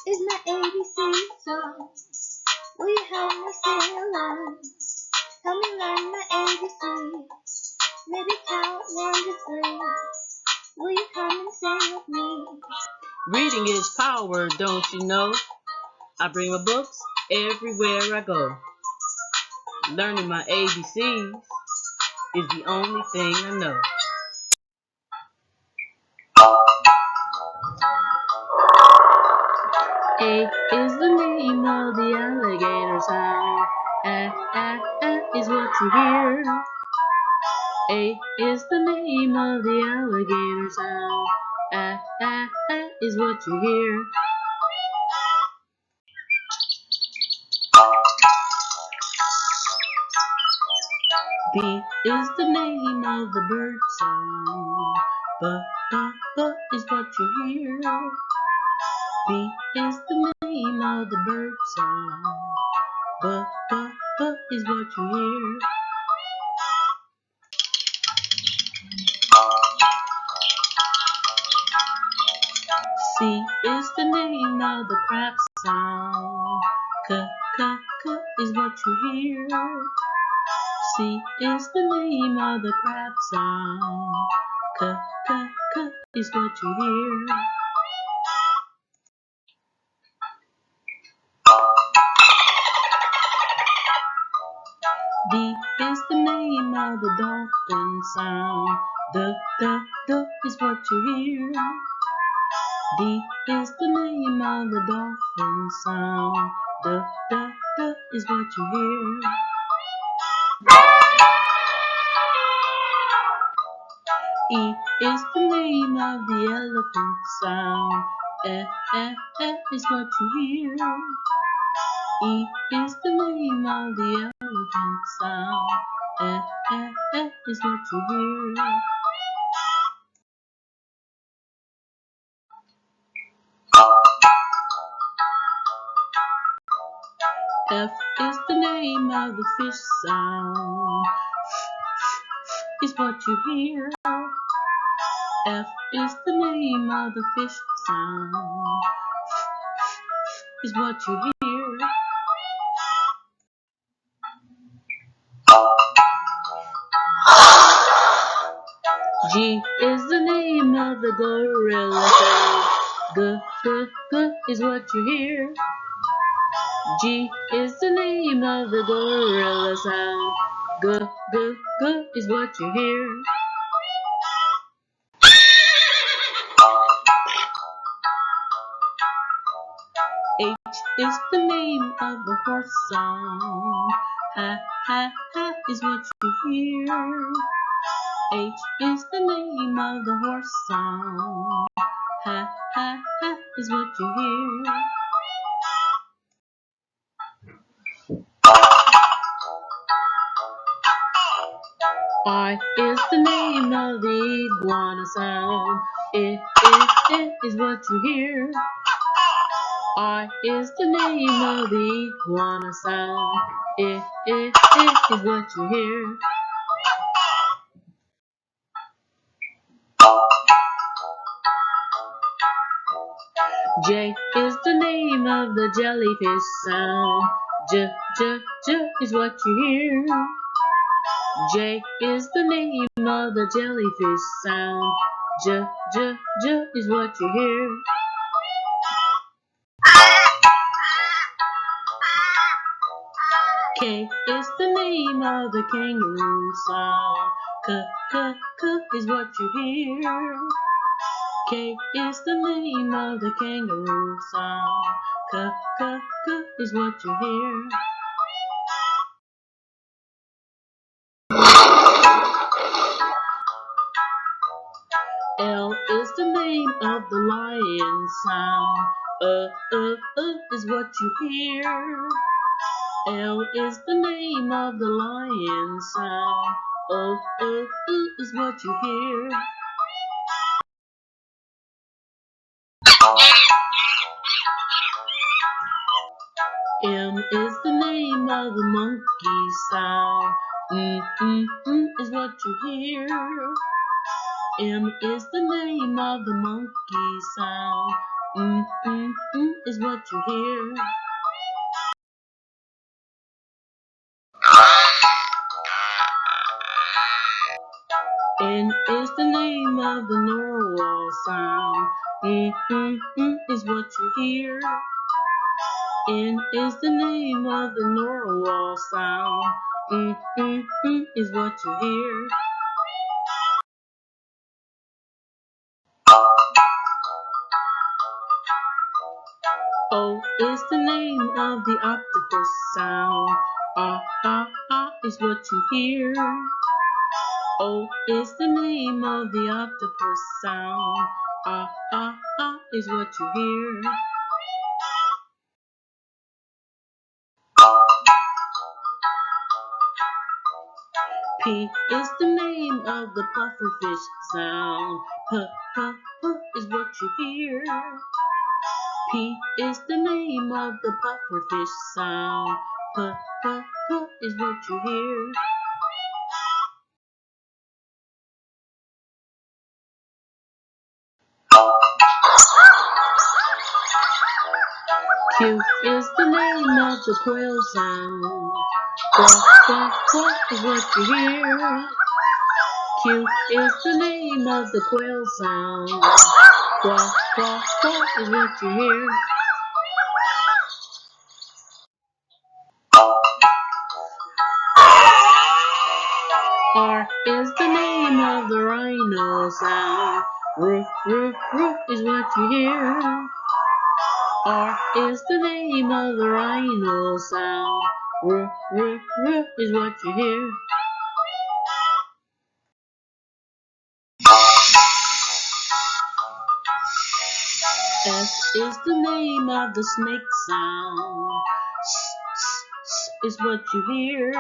is my ABC song. Will you help me sing along? Help me learn my ABC. Maybe count 1 to 3. Will you come and sing with me? Reading is power, don't you know? I bring my books everywhere I go. Learning my ABCs is the only thing I know. A is the name of the alligator sound. Is what you hear. A is the name of the alligator sound. Is what you hear. B is the name of the bird song. B is what you hear. B is the name of the bird song. B is what you hear. C is the name of the crab sound. K is what you hear. C is the name of the crab sound. K is what you hear. D is the name of the dolphin sound. D is what you hear. D is the name of the dolphin sound. D is what you hear. E is the name of the elephant sound. Is what you hear. E is the name of the elephant sound. Is what you hear. F is the name of the fish sound. Is what you hear. F is the name of the fish sound. Is what you hear. G is the name of the gorilla sound. G is what you hear. G is the name of the gorilla sound. G is what you hear. H is the name of the horse sound. Ha is what you hear. H is the name of the horse sound. Ha is what you hear. I is the name of the iguana sound. It is what you hear. I is the name of the iguana sound. It is what you hear. J is the name of the jellyfish sound. J is what you hear. J is the name of the jellyfish sound. J is what you hear. K is the name of the kangaroo sound. K is what you hear. K is the name of the kangaroo sound. K is what you hear. L is the name of the lion sound. Is what you hear. L is the name of the lion sound. Is what you hear. M is the name of the monkey sound. Is what you hear. M is the name of the monkey sound. is what you hear. N is the name of the narwhal sound. Is what you hear. N is the name of the narwhal sound. Is what you hear. O is the name of the octopus sound. Is what you hear. O is the name of the octopus sound. Is what you hear. P is the name of the pufferfish sound. P is what you hear. P is the name of the pufferfish sound. P is what you hear. Q is the name of the quail sound. Quack is what you hear. Q is the name of the quail sound. Quack is what you hear. R is the name of the rhino sound. R is what you hear. R is the name of the rhino sound. R is what you hear. S is the name of the snake sound. S is what you hear.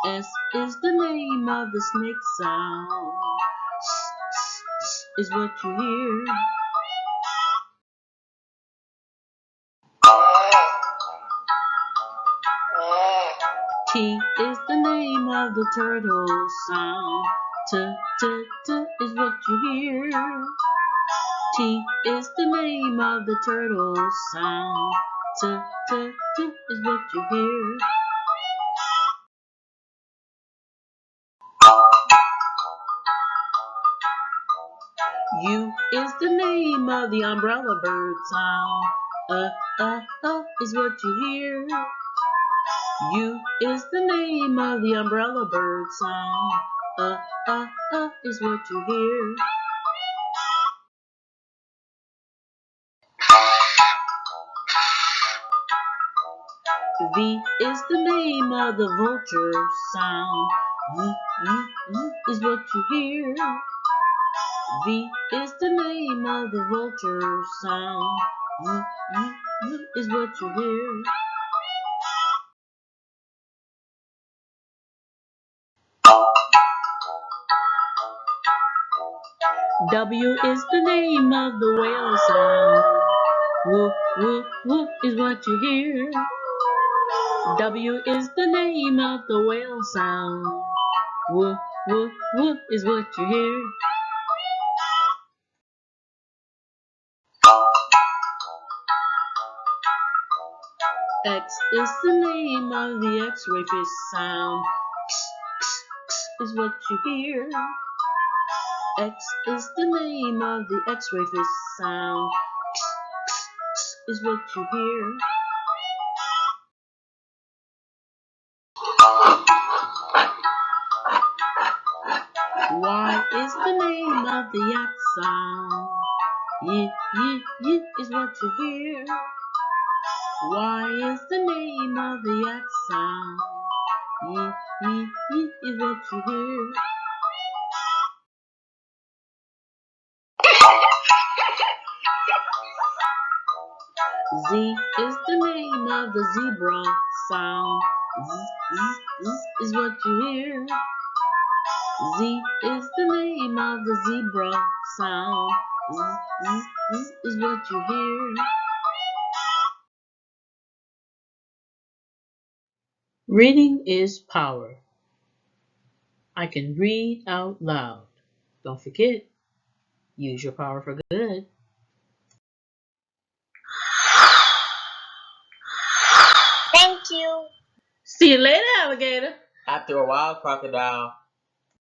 S is the name of the snake sound. S is what you hear. T is the name of the turtle sound. T is what you hear. T is the name of the turtle sound. T is what you hear. U is the name of the umbrella bird sound. Is what you hear. U is the name of the umbrella bird sound. Is what you hear. V is the name of the vulture sound. Is what you hear. V is the name of the vulture sound. Is what you hear. W is the name of the whale sound. Is what you hear. W is the name of the whale sound. Is what you hear. X is the name of the X-ray fish sound. Is what you hear. X is the name of the X-ray fish sound. Is what you hear. Y is the name of the yak sound. Is what you hear. Y is the name of the yak sound. Is what you hear. Z is the name of the zebra sound. Is what you hear. Z is the name of the zebra sound. Is what you hear. Reading is power. I can read out loud. Don't forget, use your power for good. Thank you. See you later, alligator. After a while, crocodile